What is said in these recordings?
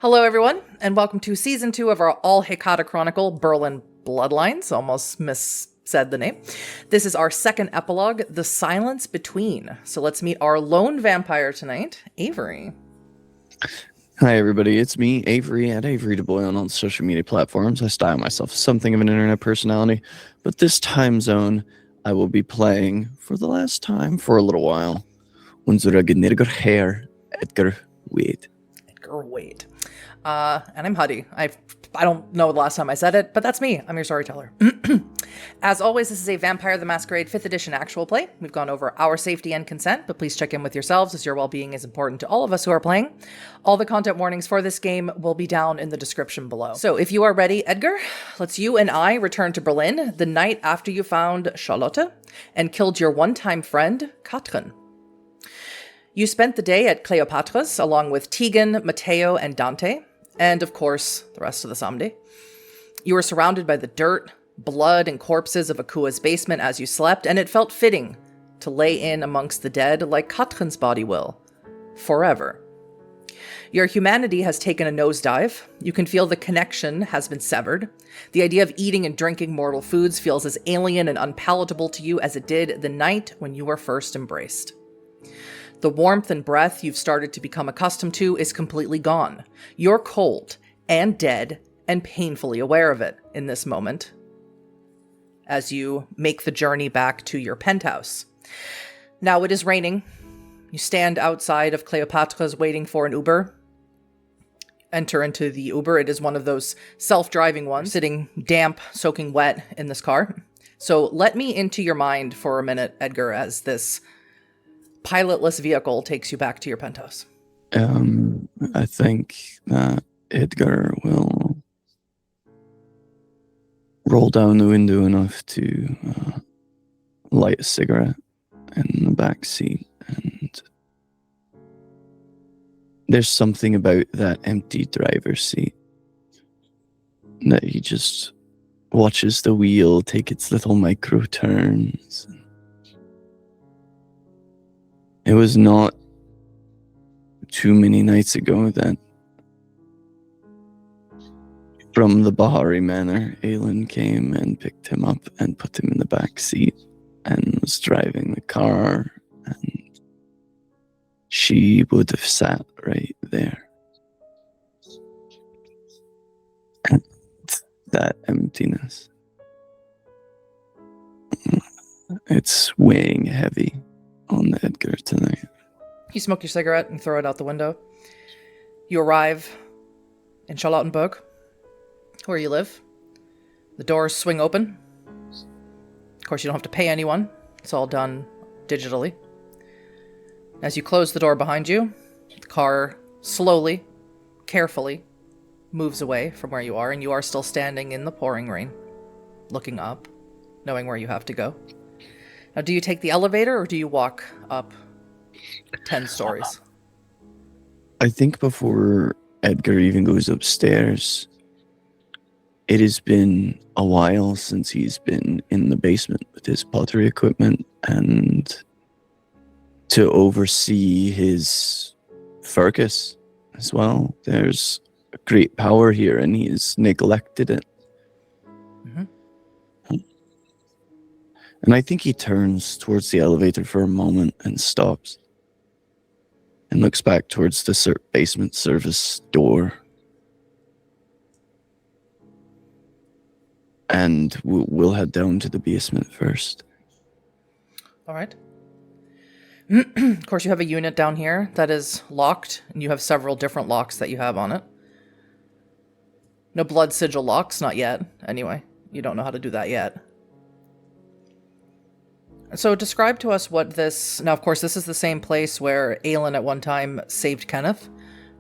Hello, everyone, and welcome to Season 2 of our All Hecata Chronicle, Berlin Bloodlines. Almost said the name. This is our second epilogue, The Silence Between. So let's meet our lone vampire tonight, Avery. Hi everybody, it's me, Avery, at Averydaboi on all social media platforms. I style myself as something of an internet personality, but this time zone I will be playing for the last time for a little while. Unsere gnädige Herr, Edgar Wade. Edgar Wade. And I'm Huddy. I don't know the last time I said it, but that's me. I'm your storyteller. As always, this is a Vampire the Masquerade 5th edition actual play. We've gone over our safety and consent, but please check in with yourselves as your well-being is important to all of us who are playing. All the content warnings for this game will be down in the description below. So if you are ready, Edgar, let's you and I return to Berlin the night after you found Charlotte and killed your one-time friend, Katrin. You spent the day at Cleopatra's along with Tegan, Matteo, and Dante, and of course, the rest of the Samedi. You were surrounded by the dirt, blood, and corpses of Akua's basement as you slept, and it felt fitting to lay in amongst the dead like Katrin's body will. Forever. Your humanity has taken a nosedive. You can feel the connection has been severed. The idea of eating and drinking mortal foods feels as alien and unpalatable to you as it did the night when you were first embraced. The warmth and breath you've started to become accustomed to is completely gone. You're cold and dead and painfully aware of it in this moment as you make the journey back to your penthouse. Now it is raining. You stand outside of Cleopatra's waiting for an Uber. Enter into the Uber. It is one of those self-driving ones, sitting damp, soaking wet in this car. So let me into your mind for a minute, Edgar, as this pilotless vehicle takes you back to your penthouse. I think that Edgar will roll down the window enough to light a cigarette in the back seat, and there's something about that empty driver's seat that he just watches the wheel take its little micro turns. It was not too many nights ago that from the Bahari Manor, Aelin came and picked him up and put him in the back seat and was driving the car, and she would have sat right there. And that emptiness, it's weighing heavy on Edgar tonight. You smoke your cigarette and throw it out the window. You arrive in Charlottenburg, where you live. The doors swing open. Of course, you don't have to pay anyone. It's all done digitally. As you close the door behind you, the car slowly, carefully moves away from where you are, and you are still standing in the pouring rain, looking up, knowing where you have to go. Now, do you take the elevator or do you walk up 10 stories? I think before Edgar even goes upstairs, it has been a while since he's been in the basement with his pottery equipment, and to oversee his Fergus as well. There's a great power here, and he's neglected it. Mm-hmm. And I think he turns towards the elevator for a moment and stops and looks back towards the basement service door. And we'll head down to the basement first. All right. Of course, you have a unit down here that is locked, and you have several different locks that you have on it. No blood sigil locks, not yet. Anyway, you don't know how to do that yet. So describe to us what this... Now, of course, this is the same place where Aelin at one time saved Kenneth,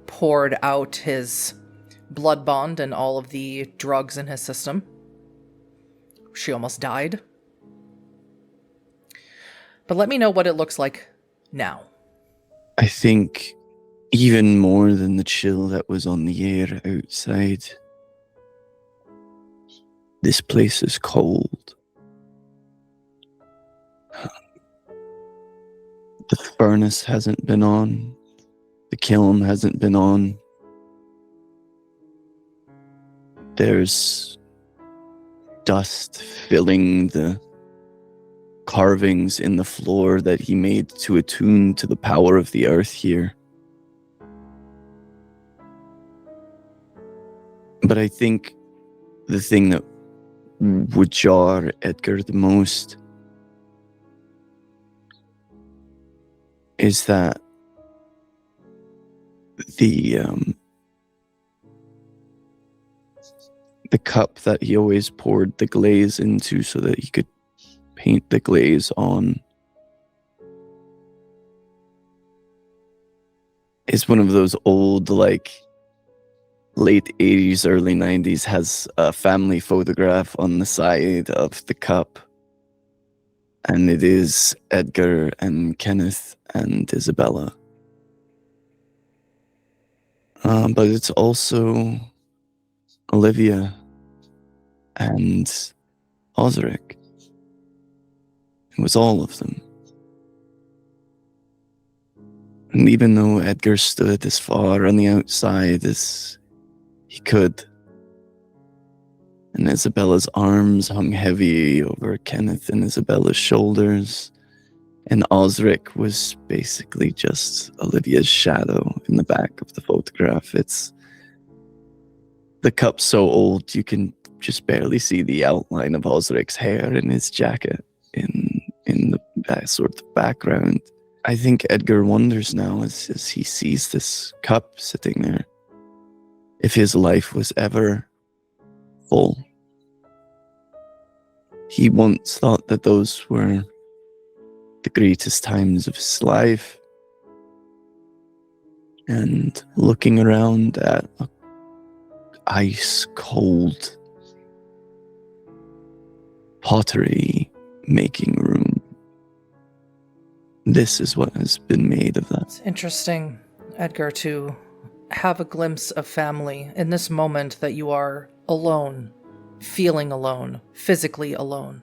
poured out his blood bond and all of the drugs in his system. She almost died. But let me know what it looks like now. I think even more than the chill that was on the air outside, this place is cold. The furnace hasn't been on. The kiln hasn't been on. There's dust filling the carvings in the floor that he made to attune to the power of the earth here. But I think the thing that would jar Edgar the most is that the cup that he always poured the glaze into so that he could paint the glaze on is one of those old, like, late 80s, early 90s, has a family photograph on the side of the cup. And it is Edgar and Kenneth and Isabella. But it's also Olivia and Osric. It was all of them. And even though Edgar stood as far on the outside as he could, and Isabella's arms hung heavy over Kenneth and Isabella's shoulders, and Osric was basically just Olivia's shadow in the back of the photograph. It's the cup's so old you can just barely see the outline of Osric's hair in his jacket in the sort of background. I think Edgar wonders now as he sees this cup sitting there, if his life was ever full. He once thought that those were the greatest times of his life. And looking around at an ice cold pottery making room, this is what has been made of that. It's interesting, Edgar, to have a glimpse of family in this moment that you are alone, feeling alone, physically alone.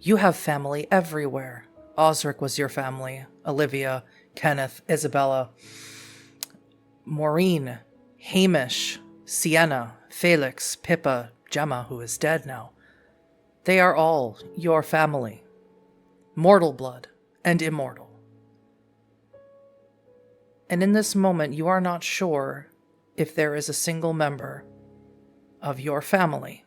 You have family everywhere. Osric was your family. Olivia, Kenneth, Isabella, Maureen, Hamish, Sienna, Felix, Pippa, Gemma, who is dead now. They are all your family. Mortal blood and immortal. And in this moment, you are not sure if there is a single member of your family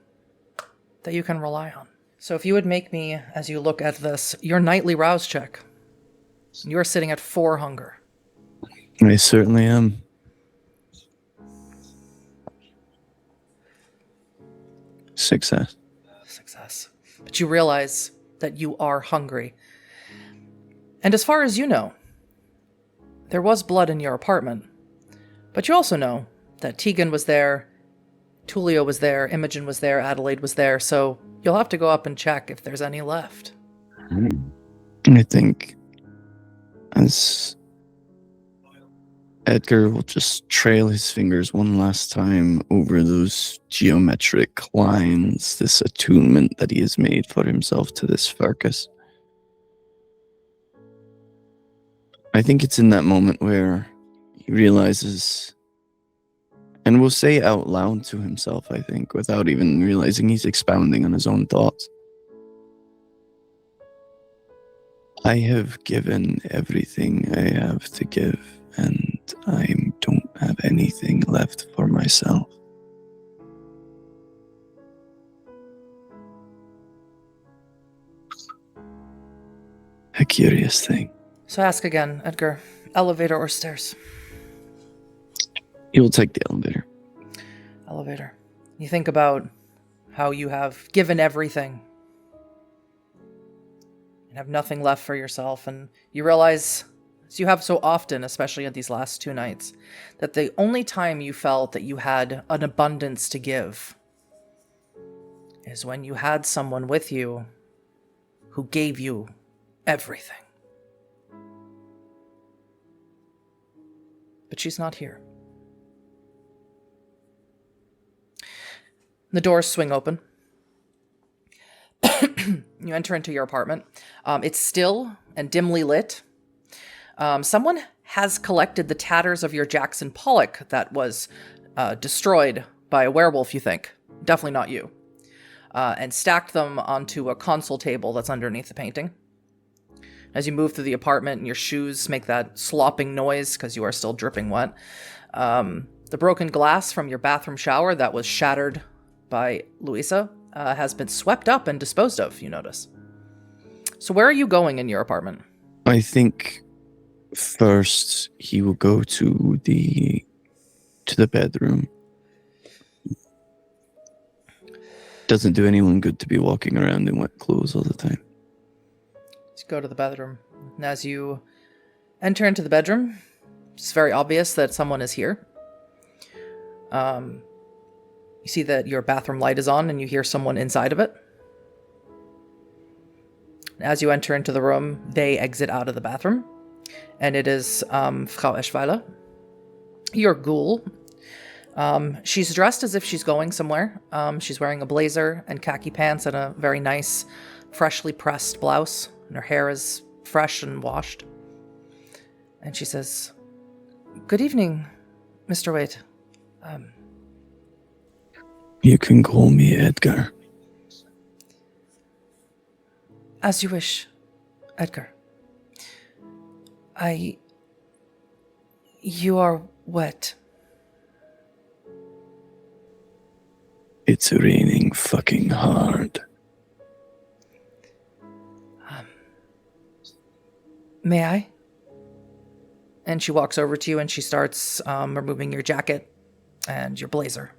that you can rely on. So if you would make me, as you look at this, your nightly rouse check. You are sitting at 4 hunger. I certainly am. Success. But you realize that you are hungry. And as far as you know, there was blood in your apartment. But you also know that Tegan was there, Tulio was there, Imogen was there, Adelaide was there, so you'll have to go up and check if there's any left. I think as Edgar will just trail his fingers one last time over those geometric lines, this attunement that he has made for himself to this Farkas. I think it's in that moment where he realizes, and will say out loud to himself, I think, without even realizing he's expounding on his own thoughts. I have given everything I have to give, and I don't have anything left for myself. A curious thing. So ask again, Edgar. Elevator or stairs? You will take the elevator. Elevator. You think about how you have given everything and have nothing left for yourself, and you realize, as you have so often, especially at these last 2 nights, that the only time you felt that you had an abundance to give is when you had someone with you who gave you everything. But she's not here. The doors swing open. You enter into your apartment. It's still and dimly lit. Someone has collected the tatters of your Jackson Pollock that was destroyed by a werewolf, you think. definitely not you, and stacked them onto a console table that's underneath the painting. As you move through the apartment and your shoes make that slopping noise because you are still dripping wet, the broken glass from your bathroom shower that was shattered by Louisa has been swept up and disposed of, you notice. So where are you going in your apartment? I think first he will go to the bedroom. Doesn't do anyone good to be walking around in wet clothes all the time. Let's go to the bedroom. And as you enter into the bedroom, it's very obvious that someone is here. You see that your bathroom light is on and you hear someone inside of it. As you enter into the room, they exit out of the bathroom. And it is Frau Eschweiler, your ghoul. She's dressed as if she's going somewhere. She's wearing a blazer and khaki pants and a very nice, freshly pressed blouse. And her hair is fresh and washed. And she says, "Good evening, Mr. Wade. You can call me Edgar." As you wish, Edgar. You are wet. It's raining fucking hard. May I? And she walks over to you and she starts removing your jacket and your blazer.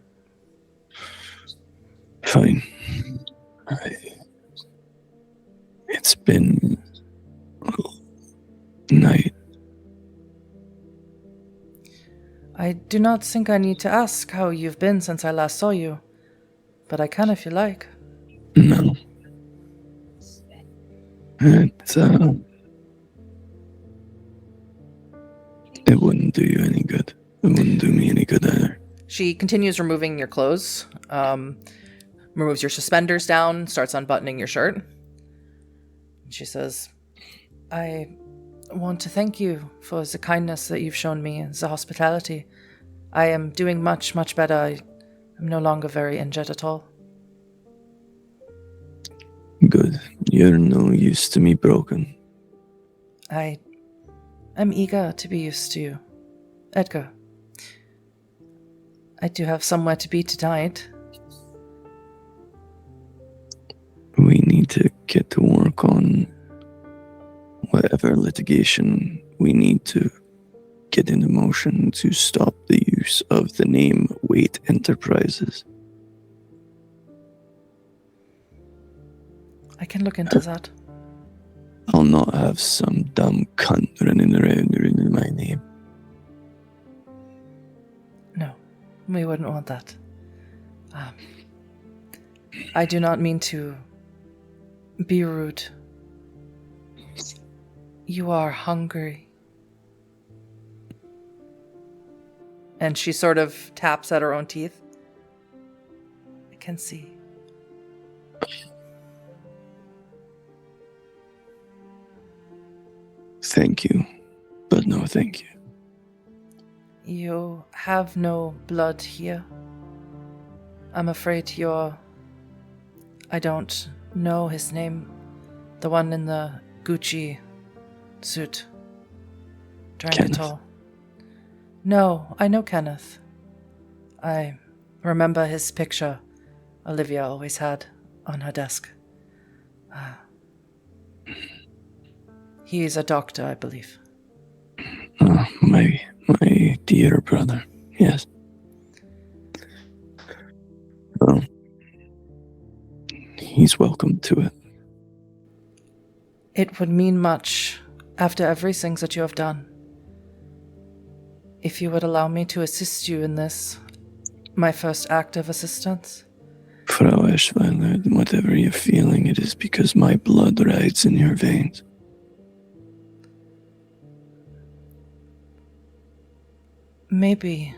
Fine. It's been a night. I do not think I need to ask how you've been since I last saw you, but I can if you like. No. It wouldn't do you any good. It wouldn't do me any good either. She continues removing your clothes, removes your suspenders down, starts unbuttoning your shirt. She says, "I want to thank you for the kindness that you've shown me and the hospitality. I am doing much, much better. I am no longer very injured at all." Good. You're no use to me broken. I'm eager to be used to you, Edgar. I do have somewhere to be tonight. We need to get to work on whatever litigation we need to get into motion to stop the use of the name Waite Enterprises. I can look into that. I'll not have some dumb cunt running around ruining my name. No, we wouldn't want that. I do not mean to be rude. You are hungry. And she sort of taps at her own teeth. I can see. Thank you, but no thank you. You have no blood here. I'm afraid I don't know his name. The one in the Gucci suit. Drank it all. No, I know Kenneth. I remember his picture Olivia always had on her desk. He is a doctor, I believe. My dear brother, yes. Well, he's welcome to it. It would mean much after everything that you have done. If you would allow me to assist you in this, my first act of assistance. Frau Eschweiler, whatever you're feeling, it is because my blood rides in your veins. Maybe,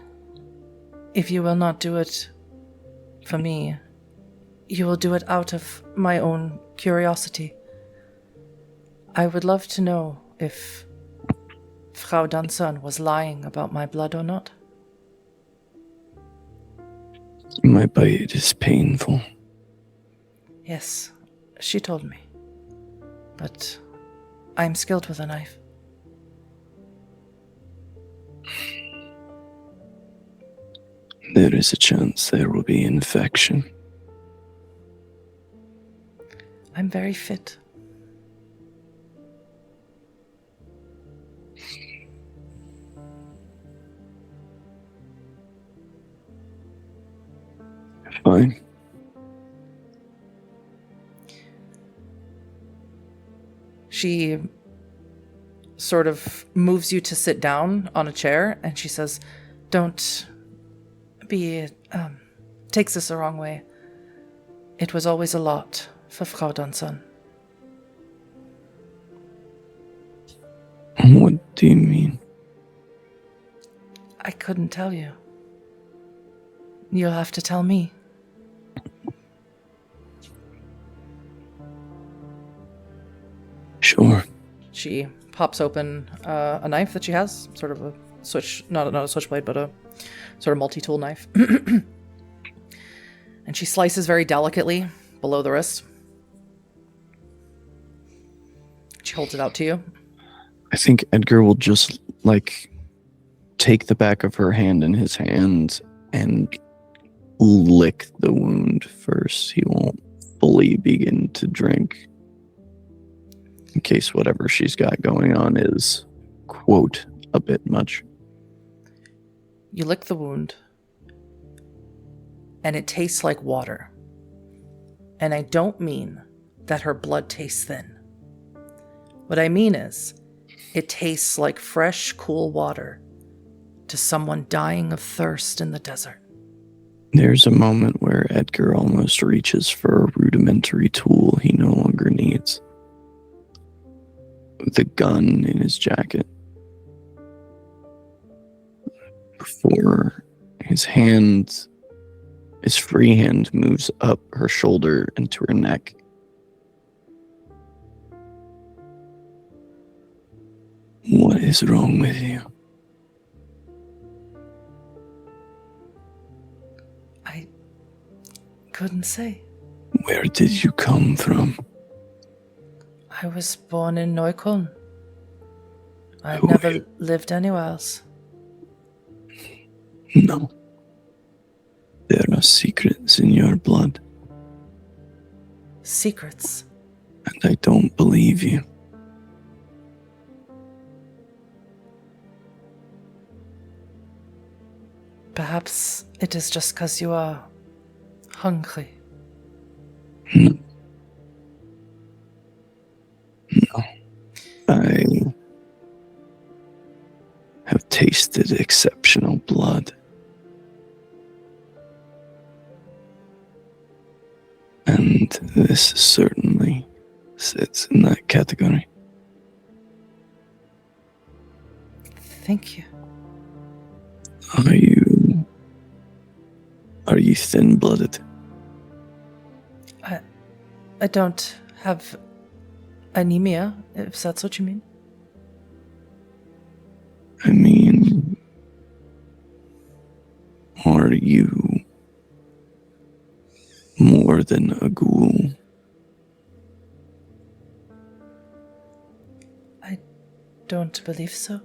if you will not do it for me, you will do it out of my own curiosity. I would love to know if Frau Dunson was lying about my blood or not. My bite is painful. Yes, she told me. But I'm skilled with a knife. There is a chance there will be infection. I'm very fit. Fine. She sort of moves you to sit down on a chair, and she says, "Don't be, takes this the wrong way. It was always a lot for Frau Dunson." What do you mean? I couldn't tell you. You'll have to tell me. Sure. She pops open a knife that she has, sort of a switch, not a switchblade, but a sort of multi-tool knife. And she slices very delicately below the wrist. She holds it out to you. I think Edgar will just, take the back of her hand in his hand and lick the wound first. He won't fully begin to drink, in case whatever she's got going on is, quote, a bit much. You lick the wound, and it tastes like water. And I don't mean that her blood tastes thin. What I mean is, it tastes like fresh, cool water to someone dying of thirst in the desert. There's a moment where Edgar almost reaches for a rudimentary tool he no longer needs. The gun in his jacket. Before his free hand moves up her shoulder and to her neck. What is wrong with you? I couldn't say. Where did you come from? I was born in Neukölln. I've Oh, never lived anywhere else. No. There are secrets in your blood, Secrets. and I don't believe you. Perhaps it is just because you are hungry. No. No. I have tasted exceptional blood. And this certainly sits in that category. Thank you. Are you thin-blooded? I don't have anemia, if that's what you mean. I mean, are you more than a ghoul? I don't believe so.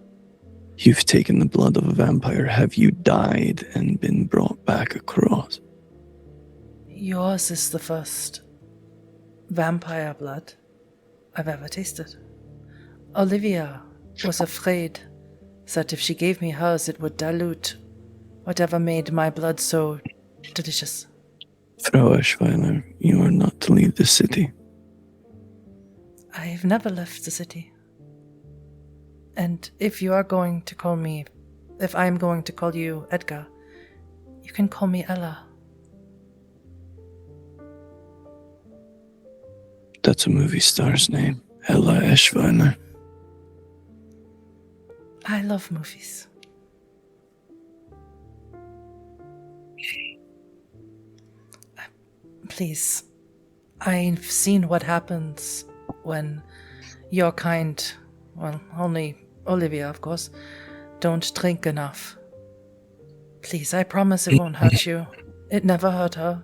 You've taken the blood of a vampire. Have you died and been brought back across? Yours is the first vampire blood I've ever tasted. Olivia was afraid that if she gave me hers, it would dilute whatever made my blood so delicious. Frau Eschweiler, you are not to leave the city. I've never left the city. And if you are going to call me, if I'm going to call you Edgar, you can call me Ella. That's a movie star's name. Ella Eschweiler. I love movies. Please, I've seen what happens when your kind, well, only Olivia, of course, don't drink enough. Please, I promise it won't hurt you. It never hurt her.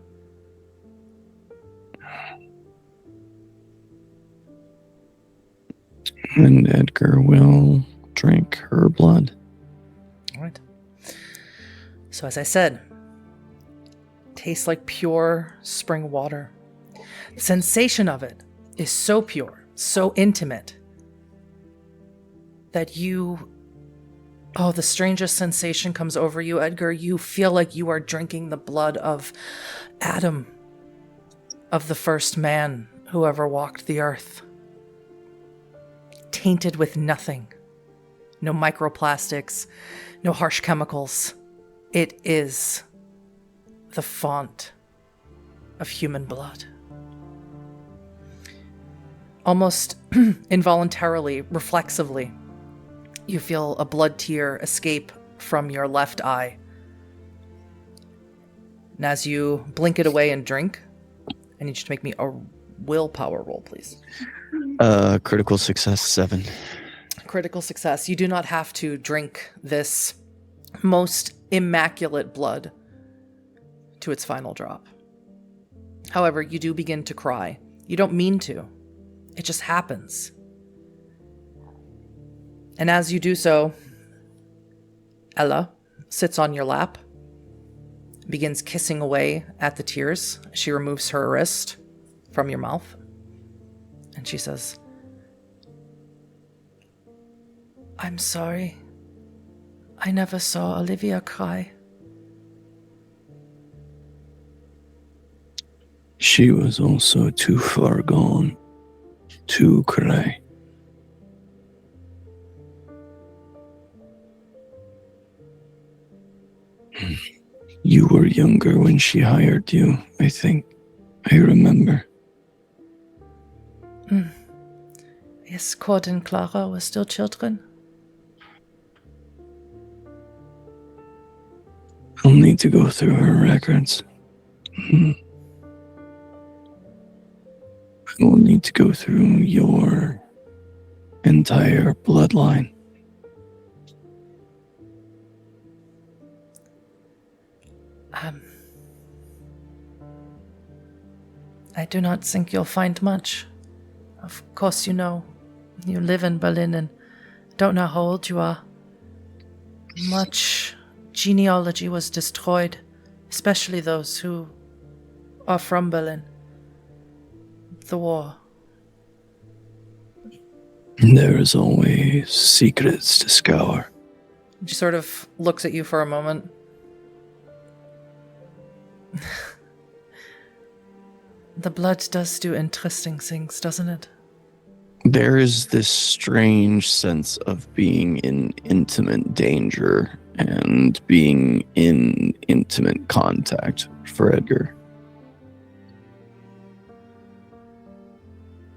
And Edgar will drink her blood. All right. So as I said, tastes like pure spring water. The sensation of it is so pure, so intimate, that the strangest sensation comes over you, Edgar. You feel like you are drinking the blood of Adam, of the first man who ever walked the earth. Tainted with nothing. No microplastics, no harsh chemicals. It is the font of human blood. Almost involuntarily, reflexively, you feel a blood tear escape from your left eye. And as you blink it away and drink, I need you to make me a willpower roll, please. Critical success 7. Critical success. You do not have to drink this most immaculate blood to its final drop. However, you do begin to cry. You don't mean to. It just happens. And as you do so, Ella sits on your lap, begins kissing away at the tears. She removes her wrist from your mouth, and she says, "I'm sorry. I never saw Olivia cry." She was also too far gone to cry. You were younger when she hired you, I think. I remember. Yes, Cord and Clara were still children. I'll need to go through her records. I will need to go through your entire bloodline. I do not think you'll find much. Of course, you live in Berlin and don't know how old you are. Much genealogy was destroyed, especially those who are from Berlin. The war. There is always secrets to scour. She sort of looks at you for a moment. The blood does do interesting things, doesn't it? There is this strange sense of being in intimate danger and being in intimate contact for Edgar.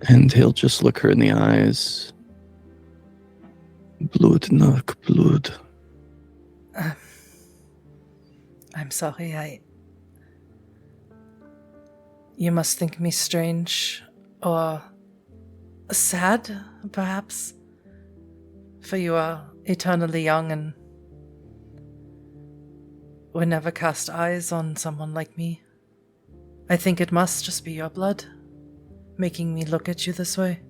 And he'll just look her in the eyes. Blood nach Blood. I'm sorry, You must think me strange, or sad, perhaps, for you are eternally young and would never cast eyes on someone like me. I think it must just be your blood, making me look at you this way.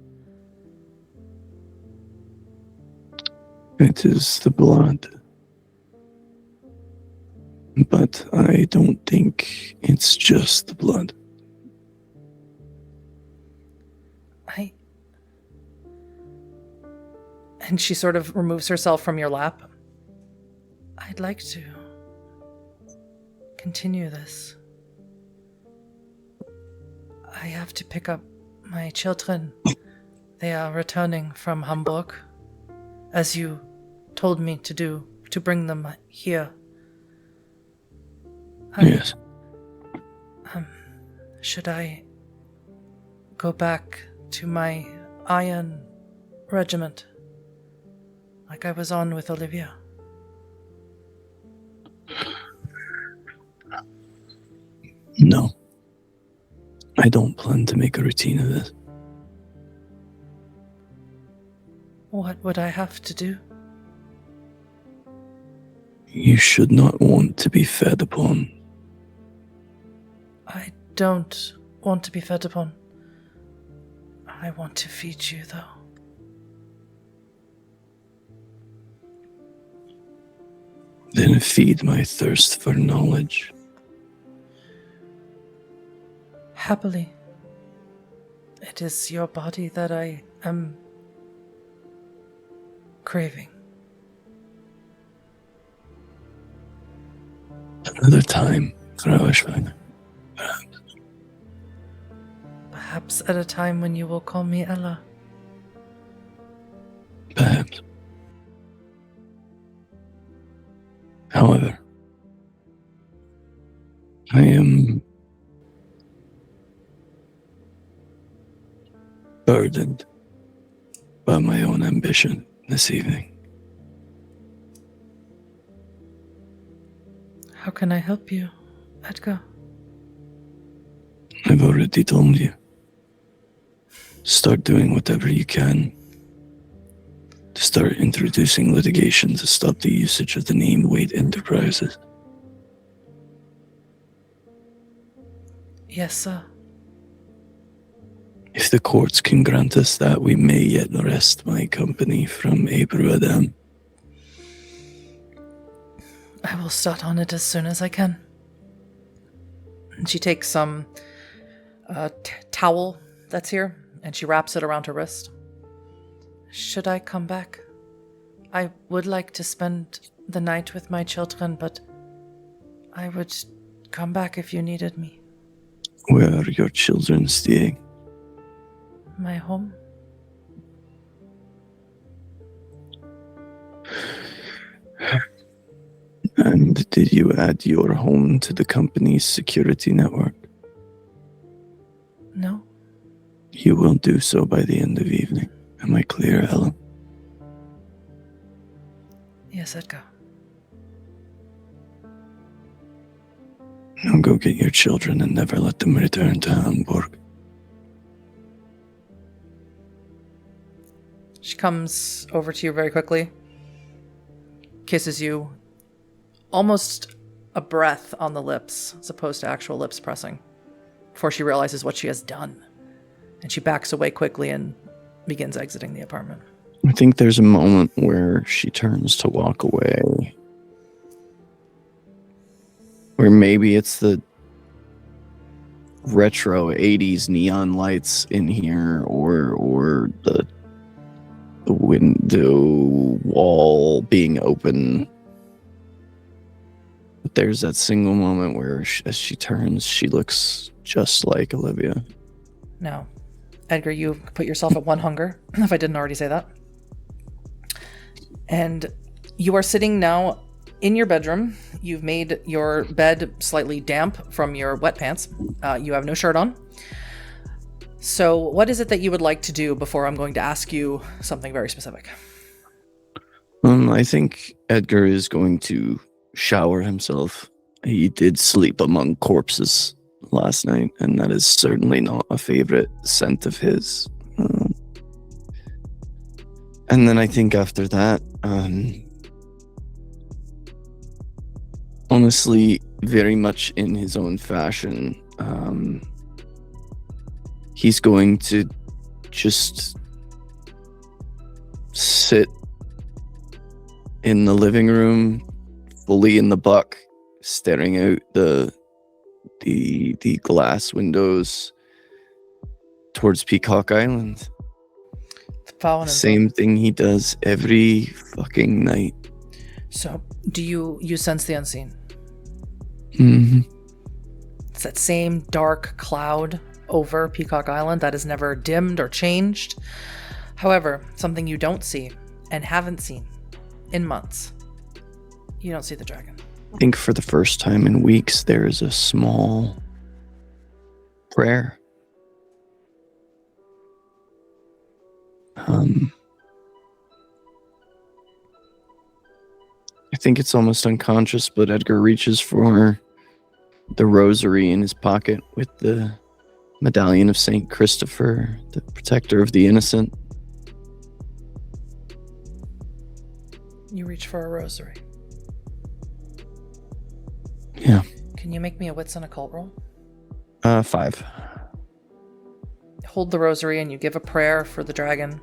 It is the blood. But I don't think it's just the blood. And she sort of removes herself from your lap. I'd like to continue this. I have to pick up my children. They are returning from Hamburg, as you told me to do, to bring them here. Yes. Should I go back to my iron regiment, like I was on with Olivia? No. I don't plan to make a routine of this. What would I have to do? You should not want to be fed upon. I don't want to be fed upon. I want to feed you, though. Then feed my thirst for knowledge. Happily. It is your body that I am craving. Another time, Grauschwein. Perhaps at a time when you will call me Ella. Perhaps. However, I am burdened by my own ambition this evening. How can I help you, Edgar? I've already told you. Start doing whatever you can to start introducing litigation to stop the usage of the name Wade Enterprises. Yes, sir. If the courts can grant us that, we may yet wrest my company from Averydaboi. I will start on it as soon as I can. And she takes some towel that's here, and she wraps it around her wrist. Should I come back? I would like to spend the night with my children, but I would come back if you needed me. Where are your children staying? My home? And did you add your home to the company's security network? No. You will do so by the end of evening. Am I clear, Ellen? Yes, Edgar. Now go get your children and never let them return to Hamburg. She comes over to you very quickly, kisses you, almost a breath on the lips, as opposed to actual lips pressing, before she realizes what she has done. And she backs away quickly and begins exiting the apartment. I think there's a moment where she turns to walk away. Where maybe it's the retro 80s neon lights in here, or the window wall being open. But there's that single moment where as she turns, she looks just like Olivia. Now, Edgar, you put yourself at one hunger, if I didn't already say that. And you are sitting now in your bedroom. You've made your bed slightly damp from your wet pants. You have no shirt on. So what is it that you would like to do before I'm going to ask you something very specific? I think Edgar is going to shower himself. He did sleep among corpses last night, and that is certainly not a favorite scent of his. And then I think after that, honestly, very much in his own fashion, he's going to just sit in the living room, fully in the buck, staring out the glass windows towards Island. Same thing he does every fucking night. So, do you sense the unseen? Mm-hmm. It's that same dark cloud over Peacock Island that is never dimmed or changed. However, something you don't see and haven't seen in months. You don't see the dragon. I think for the first time in weeks, there is a small prayer. I think it's almost unconscious, but Edgar reaches for the rosary in his pocket with the medallion of Saint Christopher, the protector of the innocent. You reach for a rosary. Yeah. Can you make me a wits and occult roll? 5. Hold the rosary and you give a prayer for the dragon.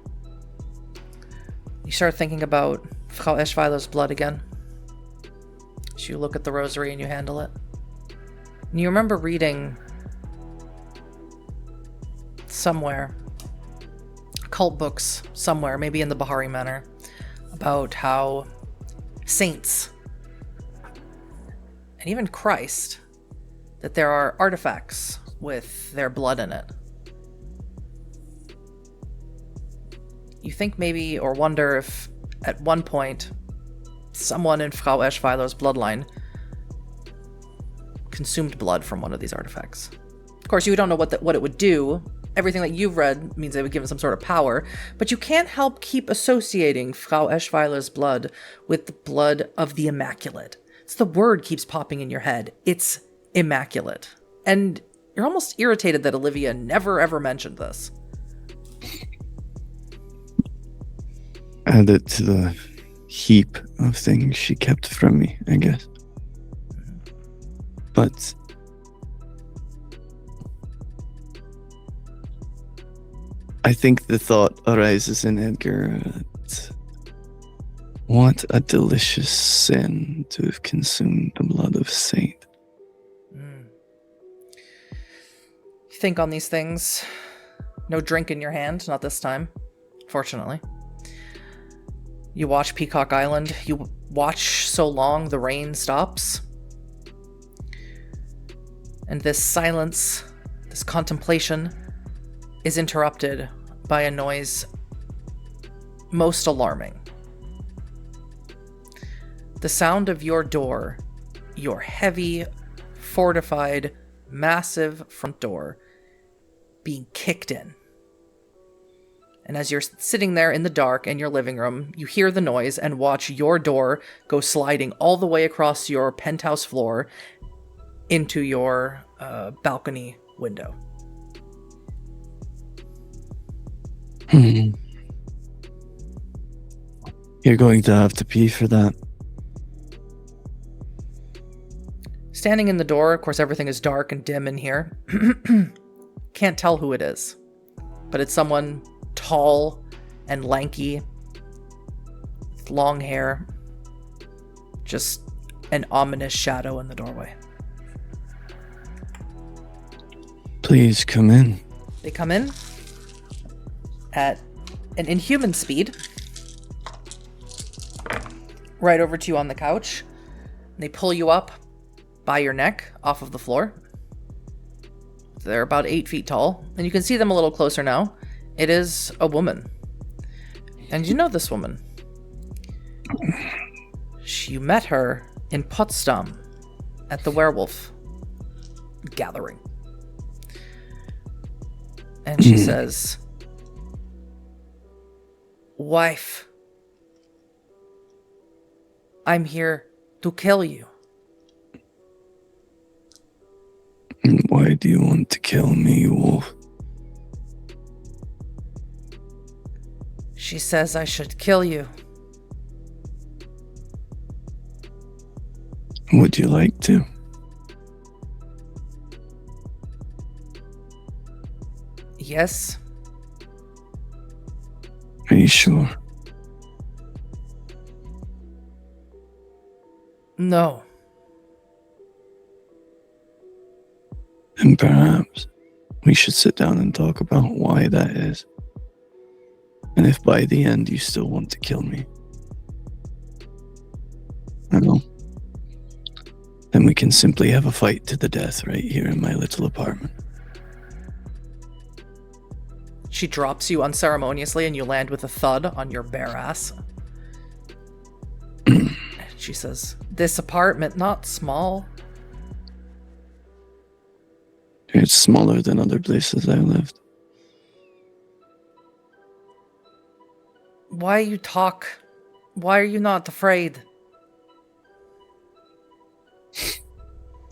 You start thinking about Frau Eschweiler's blood again. So you look at the rosary and you handle it. And you remember reading somewhere, cult books somewhere, maybe in the Bahari Manor, about how saints, and even Christ, that there are artifacts with their blood in it. You think maybe, or wonder if at one point someone in Frau Eschweiler's bloodline consumed blood from one of these artifacts. Of course, you don't know what it would do. Everything that you've read means they would give it some sort of power, but you can't help keep associating Frau Eschweiler's blood with the blood of the Immaculate. It's the word keeps popping in your head. It's immaculate. And you're almost irritated that Olivia never ever mentioned this. Add it to the heap of things she kept from me, I guess. But I think the thought arises in Edgar that what a delicious sin to have consumed the blood of a saint. You think on these things. No drink in your hand, not this time, fortunately. You watch Peacock Island. You watch so long the rain stops. And this silence, this contemplation, is interrupted by a noise most alarming. The sound of your door, your heavy, fortified, massive front door, being kicked in. And as you're sitting there in the dark in your living room, you hear the noise and watch your door go sliding all the way across your penthouse floor into your balcony window. You're going to have to pee for that. Standing in the door, of course, everything is dark and dim in here. Can't tell who it is, but it's someone tall and lanky, with long hair, just an ominous shadow in the doorway. Please come in. They come in at an inhuman speed, right over to you on the couch. They pull you up by your neck off of the floor. They're about 8 feet tall, and you can see them a little closer now. It is a woman. And you know this woman. You met her in Potsdam at the werewolf gathering. And she says, "Wife, I'm here to kill you." Why do you want to kill me, wolf? She says I should kill you. Would you like to? Yes. Are you sure? No. And perhaps we should sit down and talk about why that is. And if by the end you still want to kill me, well, then we can simply have a fight to the death right here in my little apartment. She drops you unceremoniously and you land with a thud on your bare ass. She says, "This apartment, not small." It's smaller than other places I lived. Why you talk? Why are you not afraid?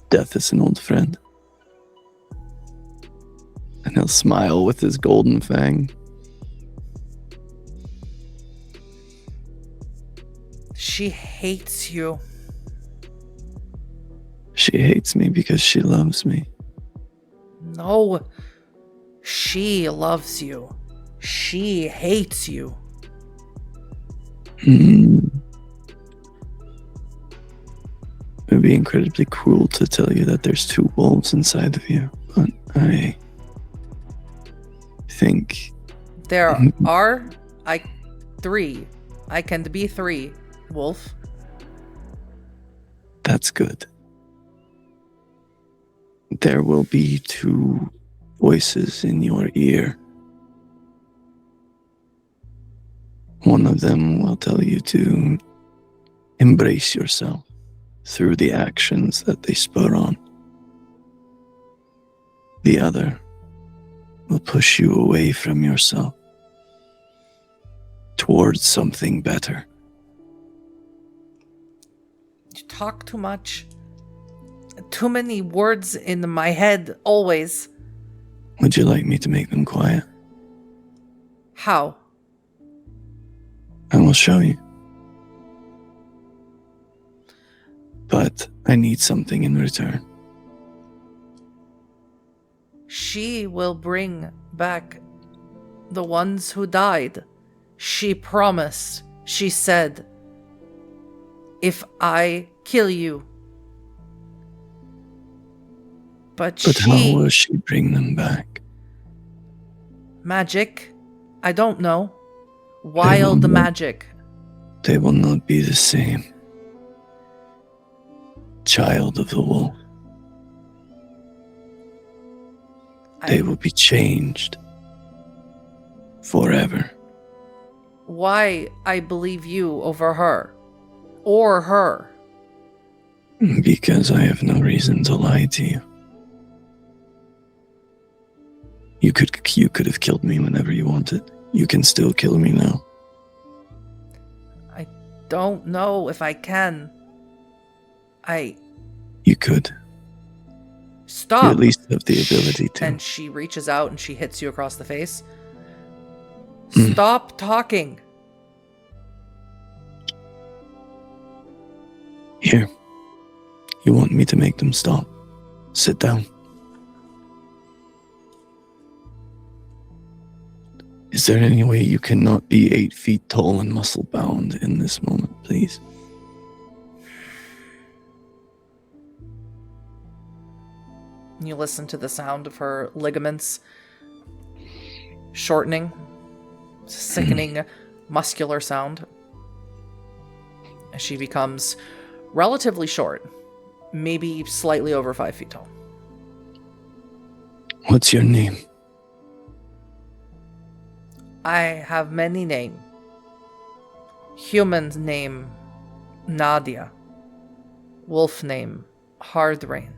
Death is an old friend. And he'll smile with his golden fang. She hates you. She hates me because she loves me. No. She loves you. She hates you. It would be incredibly cruel to tell you that there's two wolves inside of you, but I think There are three. I can be three, Wolf. that's good. There will be two voices in your ear. One of them will tell you to embrace yourself through the actions that they spur on. The other will push you away from yourself towards something better. You talk too much. Too many words in my head, always. Would you like me to make them quiet? How? I will show you. But I need something in return. She will bring back the ones who died. She promised. She said, if I kill you. But how will she bring them back? Magic? I don't know. Wild magic. They will not be the same. Child of the wolf. They will be changed. Forever. Why I believe you over her? Or her? Because I have no reason to lie to you. You could have killed me whenever you wanted. You can still kill me now. I don't know if I can. You could. Stop! You at least have the ability to. And she reaches out and she hits you across the face. Mm. Stop talking! Here. You want me to make them stop? Sit down. Is there any way you cannot be 8 feet tall and muscle bound in this moment, please? You listen to the sound of her ligaments shortening. Sickening, muscular sound. As she becomes relatively short. Maybe slightly over 5 feet tall. What's your name? I have many names. Human's name, Nadia. Wolf name, Hardrain.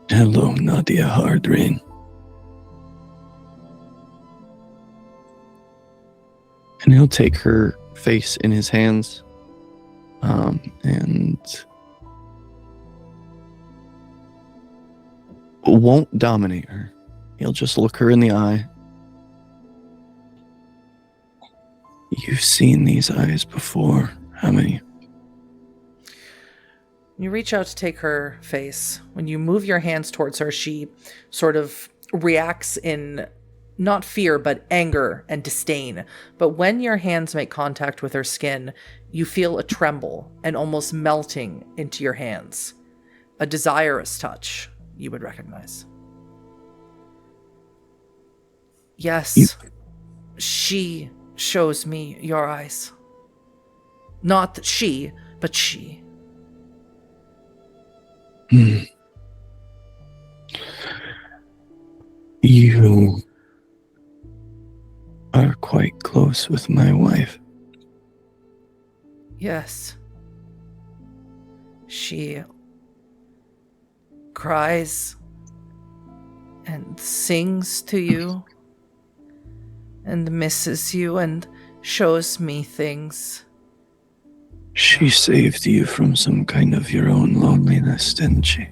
Hello, Nadia Hardrain. And he'll take her face in his hands and won't dominate her. He'll just look her in the eye. You've seen these eyes before, haven't you? You reach out to take her face. When you move your hands towards her, she sort of reacts in not fear, but anger and disdain. But when your hands make contact with her skin, you feel a tremble and almost melting into your hands. A desirous touch you would recognize. Yes, she shows me your eyes. Not she, but she. You are quite close with my wife. Yes. She cries and sings to you and misses you and shows me things. She saved you from some kind of your own loneliness, didn't she?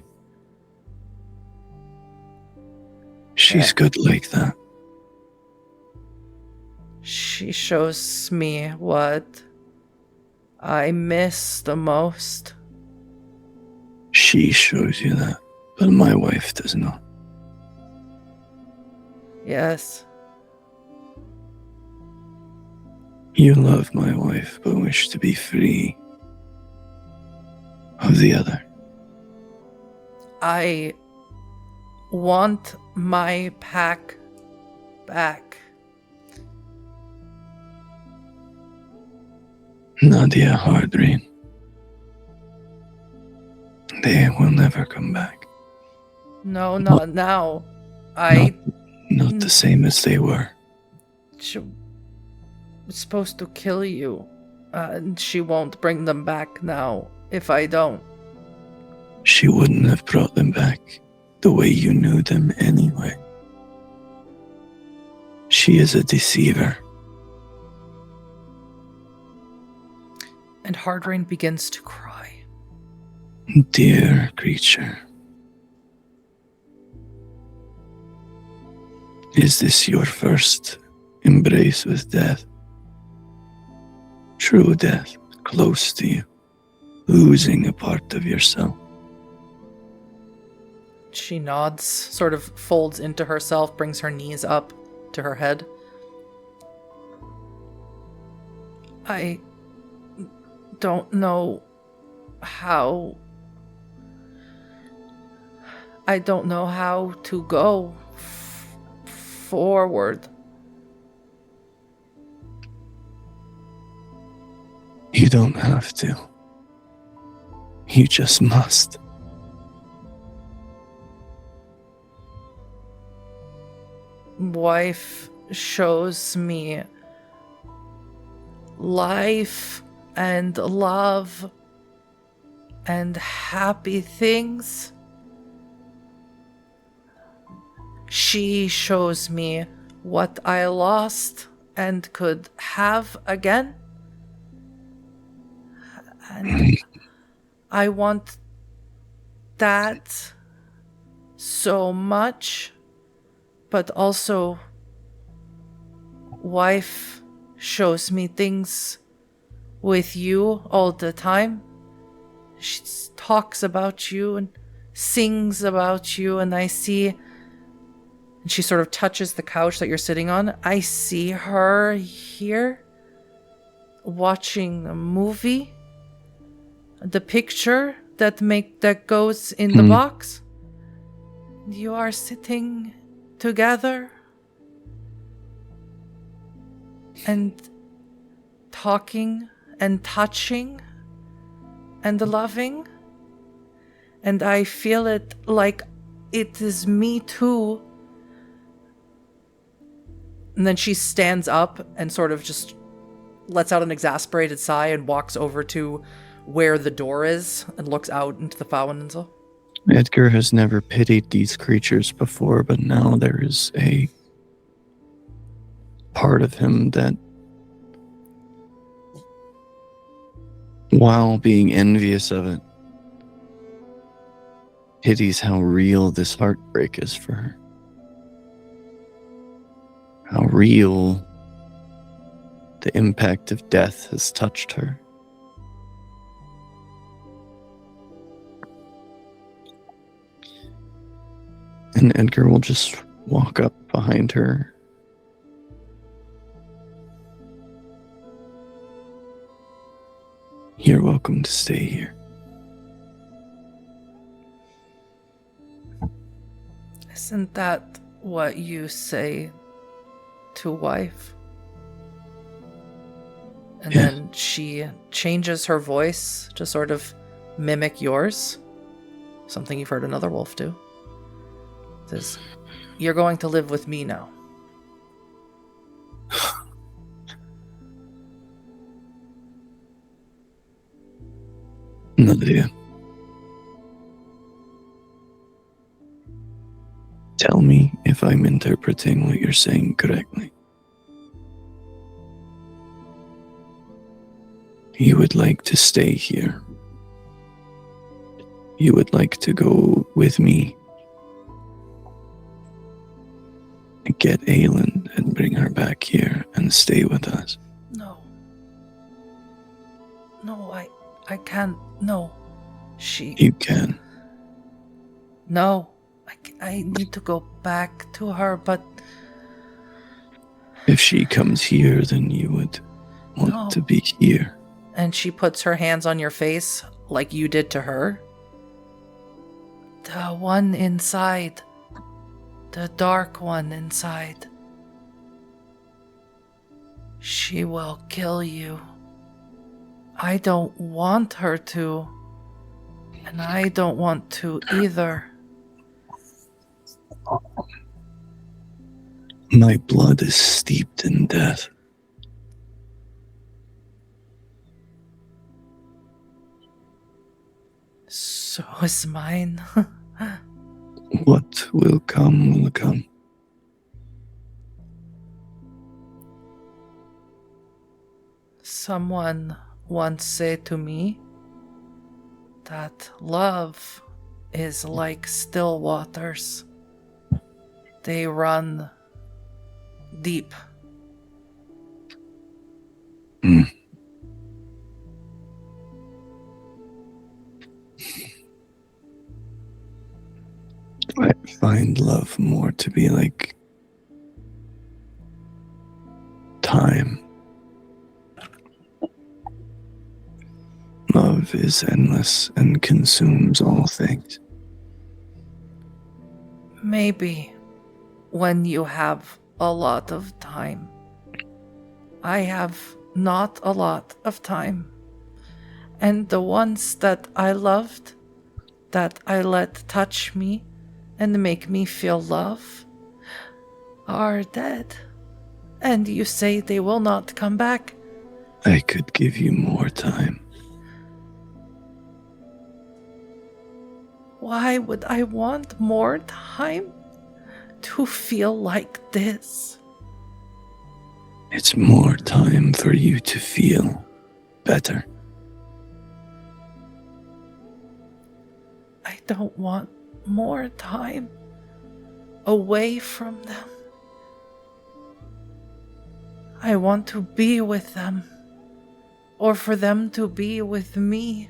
She's good like that. She shows me what I miss the most. She shows you that. But my wife does not. Yes. You love my wife, but wish to be free of the other. I want my pack back. Nadia Hardrain. They will never come back. No, not now. Not the same as they were. She was supposed to kill you. And she won't bring them back now if I don't. She wouldn't have brought them back the way you knew them anyway. She is a deceiver. And Hardrain begins to cry. Dear creature. Is this your first embrace with death? True death, close to you, losing a part of yourself. She nods, sort of folds into herself, brings her knees up to her head. I don't know how... I don't know how to go forward. You don't have to. You just must. Wife shows me life and love and happy things. She shows me what I lost and could have again. And I want that so much, but also wife shows me things with you all the time. She talks about you and sings about you, and I see, and she sort of touches the couch that you're sitting on. I see her here watching a movie. The picture that goes in the box. You are sitting together and talking and touching and loving, and I feel it like it is me too. And then she stands up and sort of just lets out an exasperated sigh and walks over to where the door is and looks out into the Faueninsel. Edgar has never pitied these creatures before, but now there is a part of him that, while being envious of it, pities how real this heartbreak is for her. How real the impact of death has touched her. And Edgar will just walk up behind her. You're welcome to stay here. Isn't that what you say to wife? And then she changes her voice to sort of mimic yours. Something you've heard another wolf do. Says, you're going to live with me now. Nadia. Tell me if I'm interpreting what you're saying correctly. You would like to stay here. You would like to go with me. Get Aelin and bring her back here and stay with us. No. No, I can't. No. You can. No, I need to go back to her, but If she comes here, then you would want no. to be here. And she puts her hands on your face like you did to her. The one inside. The dark one inside. She will kill you. I don't want her to. And I don't want to either. My blood is steeped in death. So is mine. What will come will come. Someone once said to me that love is like still waters. They run deep. Mm. I find love more to be like time. Love is endless and consumes all things. Maybe when you have a lot of time. I have not a lot of time. And the ones that I loved, that I let touch me and make me feel love, are dead. And you say they will not come back. I could give you more time. Why would I want more time to feel like this? It's more time for you to feel better. I don't want more time away from them. I want to be with them, or for them to be with me.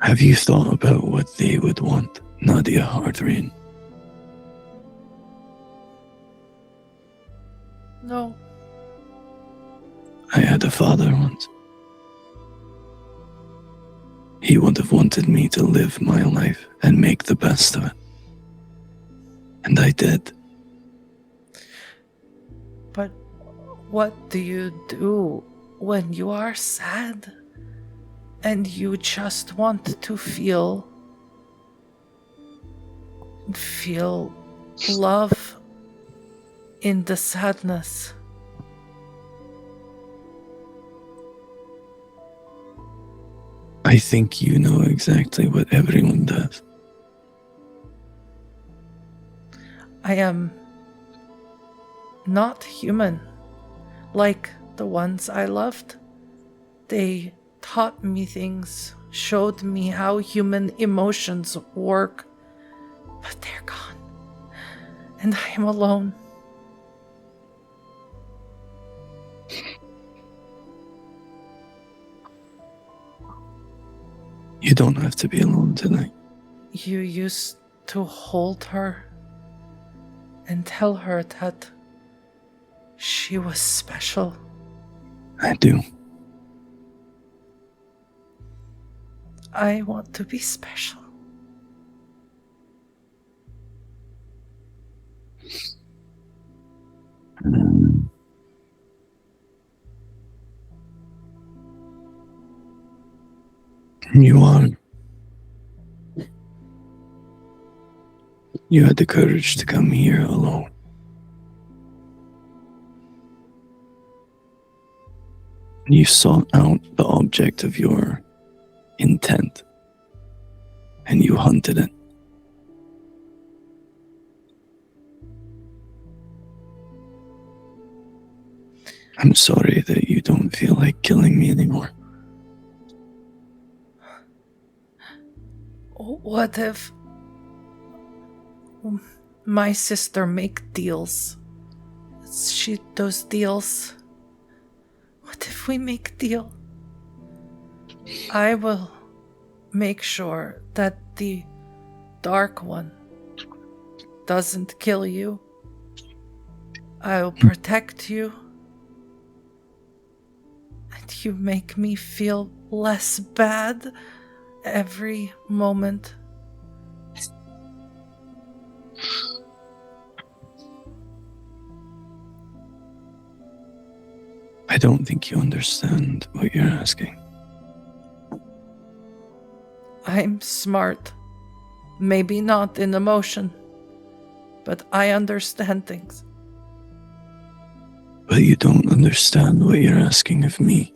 Have you thought about what they would want, Nadia Hardrein? No, I had a father once. He would have wanted me to live my life and make the best of it. And I did. but what do you do when you are sad and you just want to feel love in the sadness? I think you know exactly what everyone does. I am not human like the ones I loved. They taught me things, showed me how human emotions work, but they're gone, and I am alone. You don't have to be alone tonight. You used to hold her and tell her that she was special. I do. I want to be special. You are. You had the courage to come here alone. You sought out the object of your intent, and you hunted it. I'm sorry that you don't feel like killing me anymore. What if my sister make deals? She does deals. What if we make deal? I will make sure that the Dark One doesn't kill you, I'll protect you. And you make me feel less bad every moment. I don't think you understand what you're asking. I'm smart. Maybe not in emotion, but I understand things. But you don't understand what you're asking of me.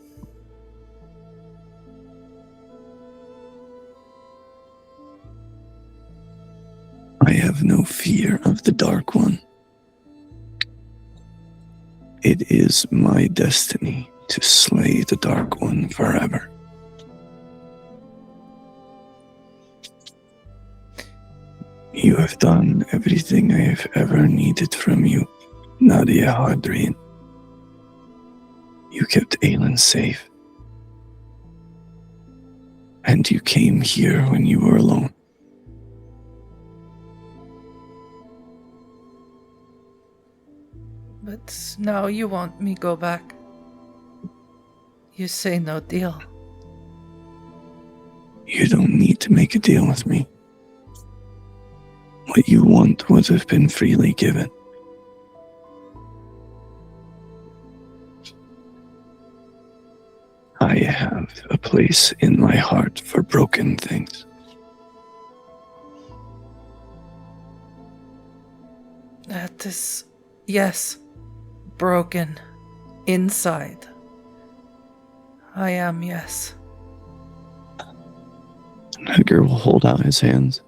I have no fear of the Dark One. It is my destiny to slay the Dark One forever. You have done everything I have ever needed from you, Nadia Hadrian. You kept Aelin safe. And you came here when you were alone. But now you want me go back. You say no deal. You don't need to make a deal with me. What you want would have been freely given. I have a place in my heart for broken things. That is, yes, broken inside. I am, yes. Edgar will hold out his hands.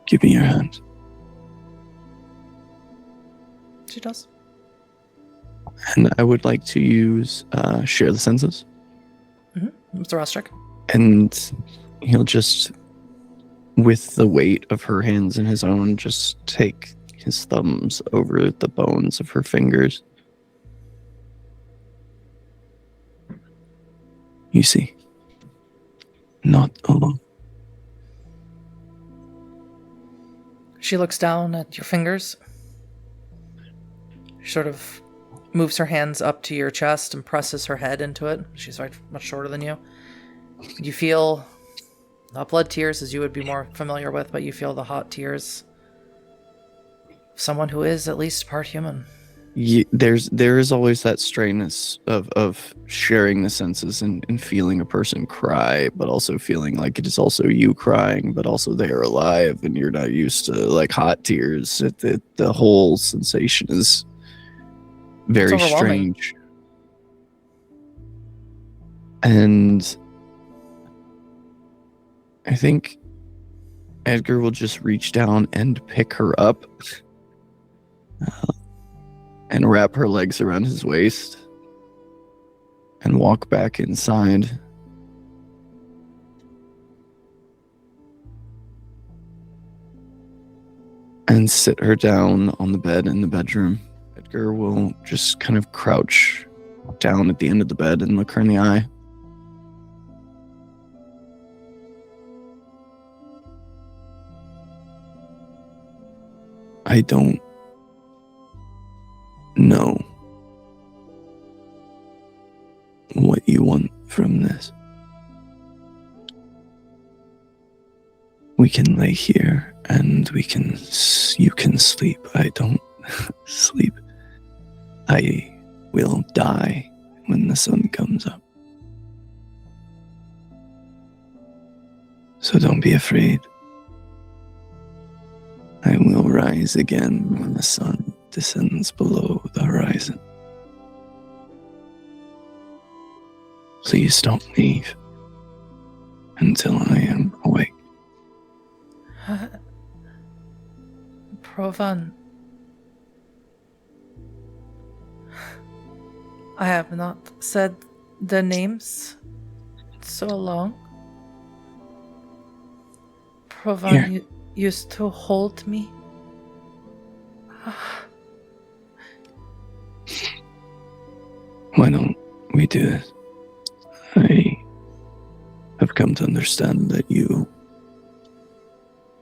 Give me your hand. She does. And I would like to use Share the Senses. Mm-hmm. It's a Ross check. And he'll just, with the weight of her hands in his own, just take his thumbs over the bones of her fingers. You see, not alone. She looks down at your fingers. She sort of moves her hands up to your chest and presses her head into it. She's much shorter than you. You feel not blood tears, as you would be more familiar with, but you feel the hot tears of someone who is at least part human. There is always that strangeness of sharing the senses and feeling a person cry, but also feeling like it is also you crying, but also they are alive and you're not used to like hot tears. The whole sensation is very strange. And I think Edgar will just reach down and pick her up. And wrap her legs around his waist and walk back inside. And sit her down on the bed in the bedroom. Edgar will just kind of crouch down at the end of the bed and look her in the eye. I don't know what you want from this. We can lay here and you can sleep. I don't sleep. I will die when the sun comes up. So don't be afraid. I will rise again when the sun descends below the horizon. Please don't leave until I am awake. Provan, I have not said the names so long. Provan, you used to hold me. Why don't we do this? I've come to understand that you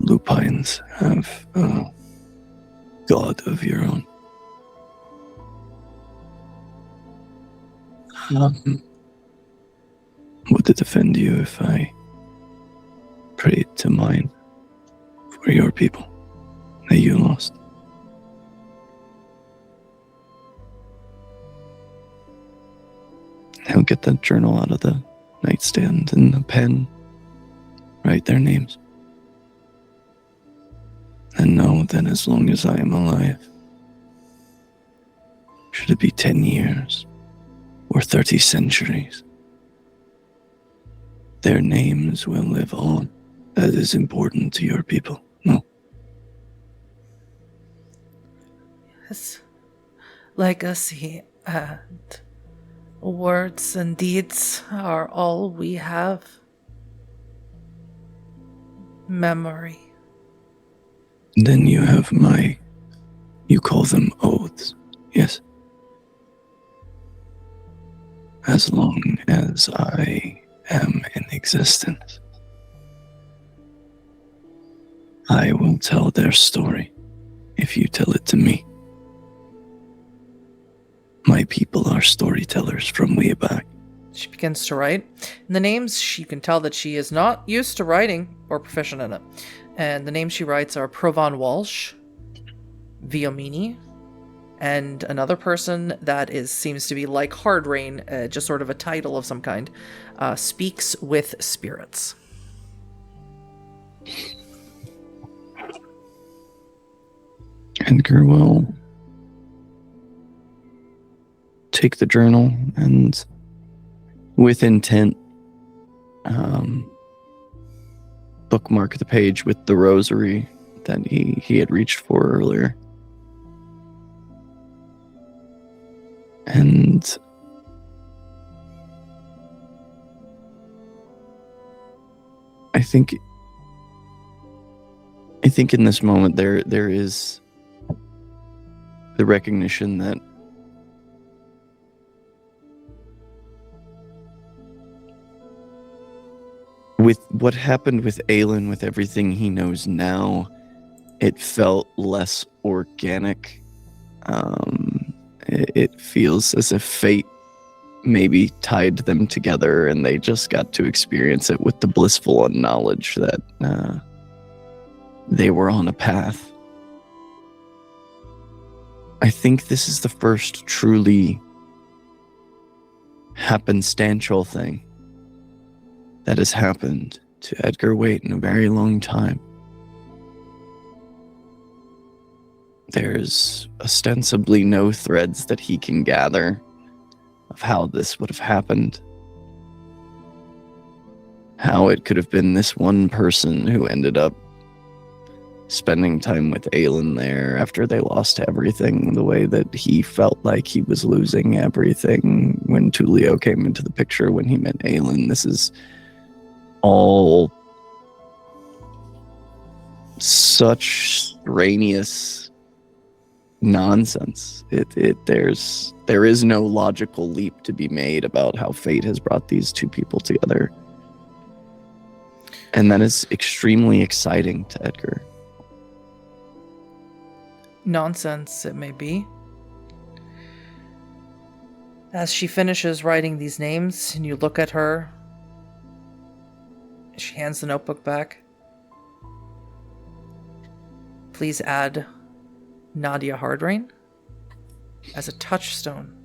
lupines have a god of your own. Would it offend you if I prayed to mine for your people that you lost? He'll get that journal out of the nightstand and the pen, write their names, and know that as long as I am alive, should it be 10 years or 30 centuries, their names will live on. That is important to your people, no? Yes. Legacy and words and deeds are all we have. Memory. Then you have you call them oaths, yes? As long as I am in existence, I will tell their story if you tell it to me. My people are storytellers from way back. She begins to write. And the names, you can tell that she is not used to writing or proficient in it. And the names she writes are Provan Walsh, Viomini, and another person that seems to be like Hard Rain, just sort of a title of some kind, speaks with spirits. Edgar will take the journal and, with intent, bookmark the page with the rosary that he had reached for earlier. And I think in this moment there is the recognition that with what happened with Aelin, with everything he knows now, it felt less organic. It feels as if fate maybe tied them together and they just got to experience it with the blissful knowledge that they were on a path. I think this is the first truly happenstantial thing that has happened to Edgar Waite in a very long time. There's ostensibly no threads that he can gather of how this would have happened. How it could have been this one person who ended up spending time with Aelin there after they lost everything, the way that he felt like he was losing everything when Tulio came into the picture when he met Aelin. This is all such strenuous nonsense. There is no logical leap to be made about how fate has brought these two people together. And that is extremely exciting to Edgar. Nonsense it may be. As she finishes writing these names, and you look at her, she hands the notebook back. Please add Nadia Hardrain as a touchstone.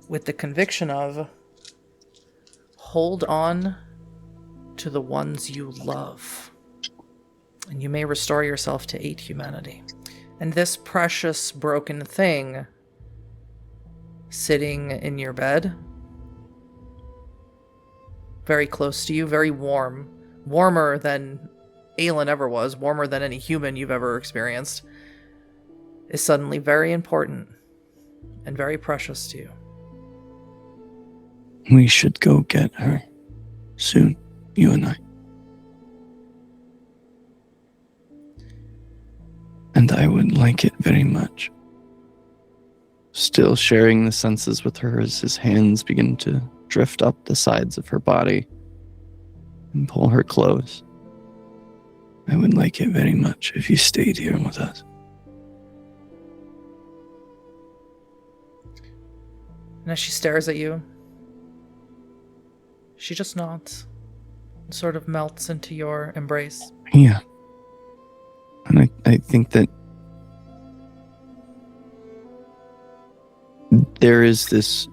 With the conviction of, hold on to the ones you love, and you may restore yourself to 8 humanity. And this precious broken thing sitting in your bed, very close to you, very warm, warmer than Aelin ever was, warmer than any human you've ever experienced, is suddenly very important and very precious to you. We should go get her soon, you and I. And I would like it very much still sharing the senses with her as his hands begin to drift up the sides of her body and pull her close. I would like it very much if you stayed here with us. And as she stares at you, she just nods and sort of melts into your embrace. Yeah. And I think that there is this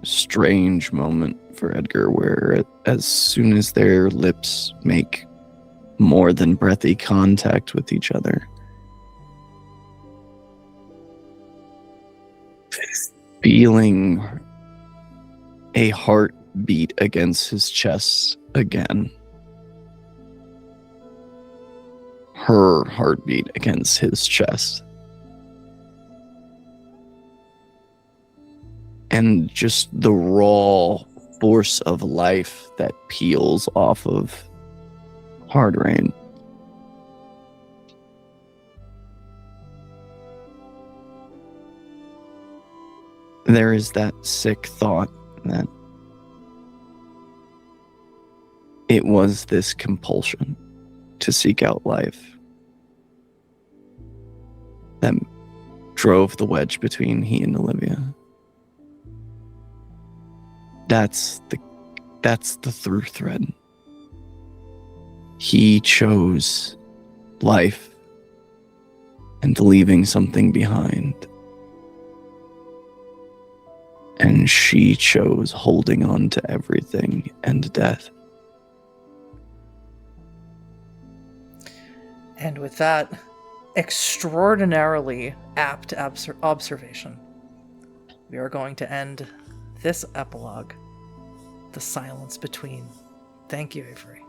strange moment for Edgar where as soon as their lips make more than breathy contact with each other, feeling a heart beat against his chest again. Her heartbeat against his chest. And just the raw force of life that peels off of Hard Rain. There is that sick thought that it was this compulsion to seek out life that drove the wedge between he and Olivia. That's the through thread. He chose life and leaving something behind. And she chose holding on to everything and death. And with that extraordinarily apt observation, we are going to end this epilogue, The Silence Between. Thank you, Avery.